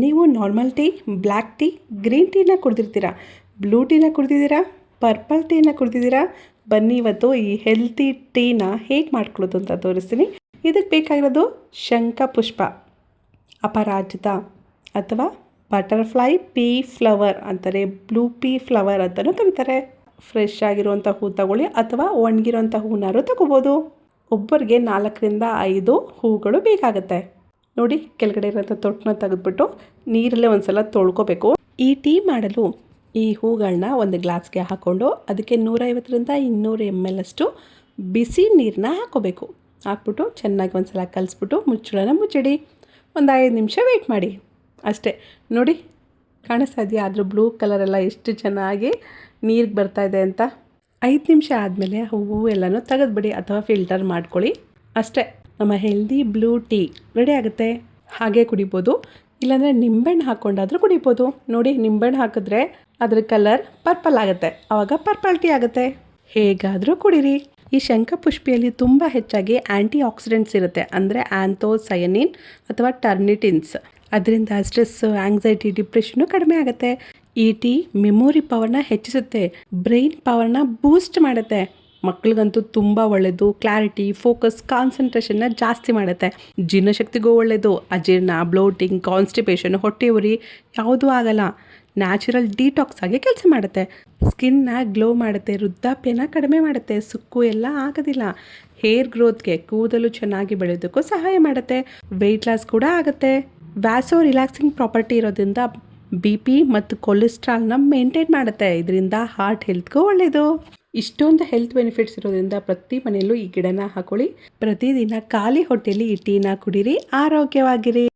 ನೀವು normal tea, black tea, green ಟೀನ ಕುಡಿದಿರ್ತೀರಾ, ಬ್ಲೂ ಟೀನ ಕುಡಿದಿದ್ದೀರಾ, ಪರ್ಪಲ್ ಟೀನ ಕುಡಿದಿದ್ದೀರಾ. ಬನ್ನಿ ಇವತ್ತು ಈ ಹೆಲ್ತಿ ಟೀನ ಹೇಗೆ ಮಾಡ್ಕೊಳ್ಳೋದು ಅಂತ ತೋರಿಸ್ತೀನಿ. ಇದಕ್ಕೆ ಬೇಕಾಗಿರೋದು ಶಂಖಪುಷ್ಪ, ಅಪರಾಜಿತ ಅಥವಾ ಬಟರ್ಫ್ಲೈ ಪೀ ಫ್ಲವರ್ ಅಂತಾರೆ, ಬ್ಲೂ ಪೀ ಫ್ಲವರ್ ಅಂತಲೂ ಕರೀತಾರೆ. ಫ್ರೆಶ್ ಆಗಿರುವಂಥ ಹೂ ತಗೊಳ್ಳಿ ಅಥವಾ ಒಣಗಿರೋಂಥ ಹೂನಾರು ತಗೋಬೋದು. ಒಬ್ಬರಿಗೆ 4ರಿಂದ 5 ಹೂಗಳು ಬೇಕಾಗುತ್ತೆ. ನೋಡಿ, ಕೆಳಗಡೆ ಇರೋಂಥ ತೊಟ್ಟನ್ನ ತೆಗೆದುಬಿಟ್ಟು ನೀರಲ್ಲೇ ಒಂದು ಸಲ ತೊಳ್ಕೊಬೇಕು. ಈ ಟೀ ಮಾಡಲು ಈ ಹೂಗಳನ್ನ ಒಂದು ಗ್ಲಾಸ್ಗೆ ಹಾಕ್ಕೊಂಡು ಅದಕ್ಕೆ 150ರಿಂದ 200 ml ಅಷ್ಟು ಬಿಸಿ ನೀರನ್ನ ಹಾಕ್ಕೋಬೇಕು. ಹಾಕ್ಬಿಟ್ಟು ಚೆನ್ನಾಗಿ ಒಂದು ಸಲ ಕಲಿಸ್ಬಿಟ್ಟು ಮುಚ್ಚಳನ ಮುಚ್ಚಿಡಿ. ಒಂದು 5 ನಿಮಿಷ ವೆಯ್ಟ್ ಮಾಡಿ ಅಷ್ಟೇ. ನೋಡಿ, ಕಾಣಿಸ್ತಾ ಇದೆಯಾ ಅದ್ರ ಬ್ಲೂ ಕಲರೆಲ್ಲ ಎಷ್ಟು ಚೆನ್ನಾಗಿ ನೀರಿಗೆ ಬರ್ತಾಯಿದೆ ಅಂತ. 5 ನಿಮಿಷ ಆದಮೇಲೆ ಹೂವು ಎಲ್ಲನೂ ತೆಗೆದುಬಿಡಿ ಅಥವಾ ಫಿಲ್ಟರ್ ಮಾಡ್ಕೊಳ್ಳಿ. ಅಷ್ಟೇ, ನಮ್ಮ ಹೆಲ್ದಿ ಬ್ಲೂ ಟೀ ರೆಡಿ ಆಗುತ್ತೆ. ಹಾಗೆ ಕುಡಿಬೋದು, ಇಲ್ಲಾಂದರೆ ನಿಂಬೆಹಣ್ಣು ಹಾಕ್ಕೊಂಡಾದರೂ ಕುಡಿಬೋದು. ನೋಡಿ, ನಿಂಬೆಹಣ್ಣು ಹಾಕಿದ್ರೆ ಅದ್ರ ಕಲರ್ ಪರ್ಪಲ್ ಆಗುತ್ತೆ, ಆವಾಗ ಪರ್ಪಲ್ ಟೀ ಆಗುತ್ತೆ. ಹೇಗಾದರೂ ಕುಡೀರಿ. ಈ ಶಂಖಪುಷ್ಪಿಯಲ್ಲಿ ತುಂಬ ಹೆಚ್ಚಾಗಿ ಆ್ಯಂಟಿ ಆಕ್ಸಿಡೆಂಟ್ಸ್ ಇರುತ್ತೆ, ಅಂದರೆ ಆ್ಯಂಥೋಸಯನಿನ್ ಅಥವಾ ಟರ್ನಿಟಿನ್ಸ್. ಅದರಿಂದ ಸ್ಟ್ರೆಸ್, ಆಂಗ್ಸೈಟಿ, ಡಿಪ್ರೆಷನ್ನು ಕಡಿಮೆ ಆಗುತ್ತೆ. ಈ ಟೀ ಮೆಮೊರಿ ಪವರ್ನ ಹೆಚ್ಚಿಸುತ್ತೆ, ಬ್ರೈನ್ ಪವರ್ನ ಬೂಸ್ಟ್ ಮಾಡುತ್ತೆ. ಮಕ್ಳಿಗಂತೂ ತುಂಬ ಒಳ್ಳೆಯದು. ಕ್ಲಾರಿಟಿ, ಫೋಕಸ್, ಕಾನ್ಸಂಟ್ರೇಷನ್ನ ಜಾಸ್ತಿ ಮಾಡುತ್ತೆ. ಜೀರ್ಣಶಕ್ತಿಗೂ ಒಳ್ಳೆಯದು. ಅಜೀರ್ಣ, ಬ್ಲೋಟಿಂಗ್, ಕಾನ್ಸ್ಟಿಪೇಷನ್, ಹೊಟ್ಟೆ ಉರಿ ಯಾವುದೂ ಆಗಲ್ಲ. ನ್ಯಾಚುರಲ್ ಡಿಟಾಕ್ಸ್ ಆಗಿ ಕೆಲಸ ಮಾಡುತ್ತೆ. ಸ್ಕಿನ್ನ ಗ್ಲೋ ಮಾಡುತ್ತೆ, ವೃದ್ಧಾಪ್ಯನ ಕಡಿಮೆ ಮಾಡುತ್ತೆ, ಸುಕ್ಕು ಎಲ್ಲ ಆಗೋದಿಲ್ಲ. ಹೇರ್ ಗ್ರೋತ್ಗೆ, ಕೂದಲು ಚೆನ್ನಾಗಿ ಬೆಳೆಯೋದಕ್ಕೂ ಸಹಾಯ ಮಾಡುತ್ತೆ. ವೆಯ್ಟ್ ಲಾಸ್ ಕೂಡ ಆಗುತ್ತೆ. ವ್ಯಾಸೋ ರಿಲ್ಯಾಕ್ಸಿಂಗ್ ಪ್ರಾಪರ್ಟಿ ಇರೋದ್ರಿಂದ BP ಮತ್ತು ಕೊಲೆಸ್ಟ್ರಾಲ್ನ ಮೇಂಟೈನ್ ಮಾಡುತ್ತೆ. ಇದರಿಂದ ಹಾರ್ಟ್ ಹೆಲ್ತ್ಗೂ ಒಳ್ಳೆಯದು. ಇಷ್ಟೊಂದು ಹೆಲ್ತ್ ಬೆನಿಫಿಟ್ಸ್ ಇರೋದ್ರಿಂದ ಪ್ರತಿ ಮನೆಯಲ್ಲೂ ಈ ಗಿಡನ ಹಾಕೊಳ್ಳಿ. ಪ್ರತಿದಿನ ಖಾಲಿ ಹೊಟ್ಟೆಯಲ್ಲಿ ಈ ಟೀನ ಕುಡೀರಿ, ಆರೋಗ್ಯವಾಗಿರಿ.